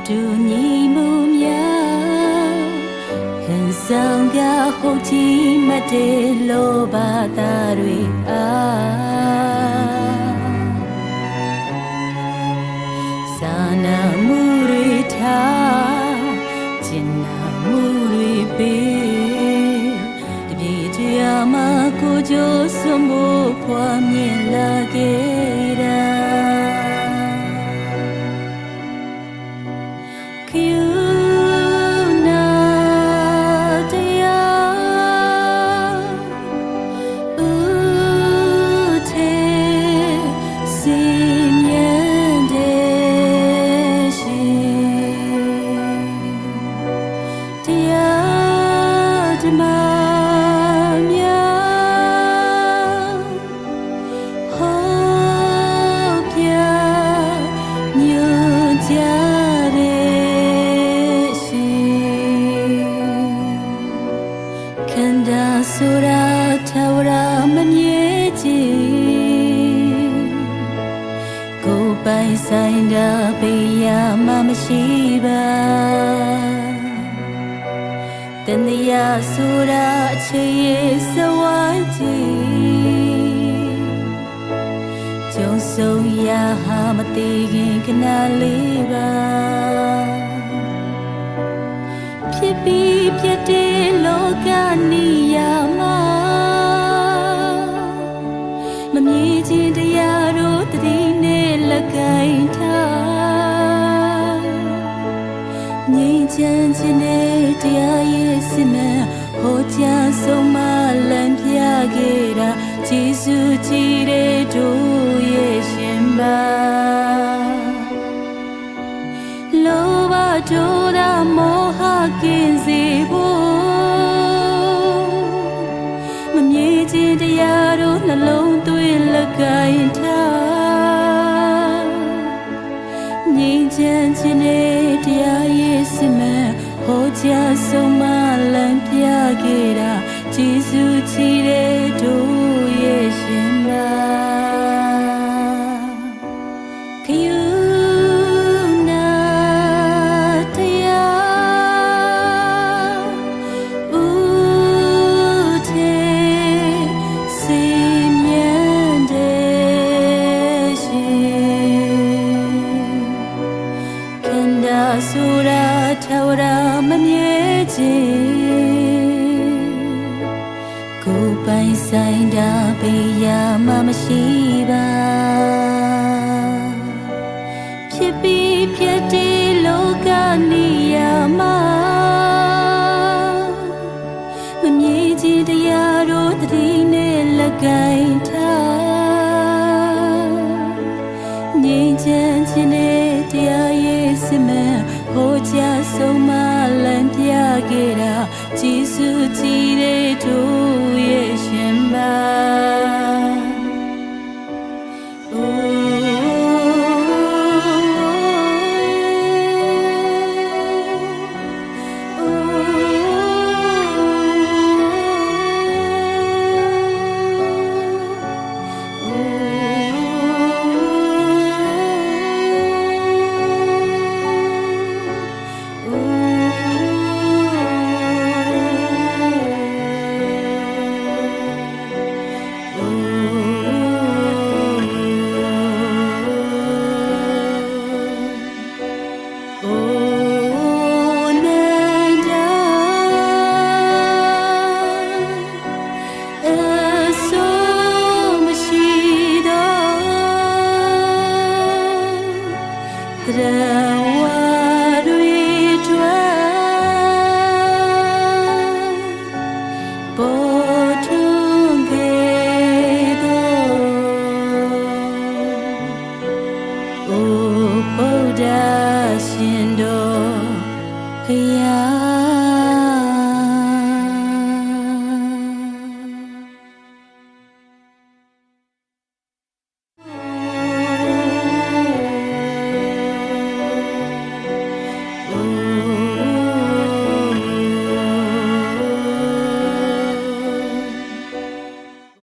တူညီမှုများဟန်ဆောင်ကဟုတ်ကြီးမတဲလောဘသားတွေစာနာမှုတွေထားကျင်နာမှုတွေပေးတပြေတရားမှာကိုကြိုးစွန့်ဖို့ဖွာမြင်လာခဲ့တာဆိုတာထာဝရမမြဲကြည်ကိုယ်ပိုင်ဆိုင်တာပေးရမှမရှိပါတန်တရားဆိုတာအခြေရဲ့စဝိုင်းကြည်ကြုံဆုံးရဟာမသိခင်ခဏလေးပါဖြစ်ပြီးဖြစ်တဲ့လောကနိယာမမမြည်ခြင်းတရားတို့တတိနဲ့လကိုင်းထားငြိမ်းချမ်းခြင်းနဲ့တရားရဲ့စစ်မှန်ဟောကြားဆုံးမလမ်းပြခဲ့တာယေရှုကြည်တဲ့တို့ရဲ့ရှင်ပါလောဘတို့သာမောဟကင်းစေဖို့မမြဲခြင်းတရားတို့နှလုံးသွင်းလကိုင်းထားငြိမ်းချမ်းခြင်းနဲ့တရားရဲ့စစ်မှန်ဟောကြားဆုံးမလမ်းပြခဲ့တာယေရှုကြည်တဲ့တို့ရဲ့ရှင်ပါဆိုတာထာဝရမမြဲခြင်းကိုယ်ပိုင်ဆိုင်တာပေးရမှမရှိပါဖြစ်ပြီးဖြစ်တဲ့လောကနိယာမမမြဲခြင်းတရားတို့တတိနဲ့လကိုင်းထားငြိမ်းချမ်းခြင်းနဲ့တရားရဲ့စစ်မှန်ဟောကြားဆုံးမလမ်းပြခဲ့တာယေရှုကြည်တဲ့တို့ရဲ့ရှင်ပါရှင်တော်ဖယာ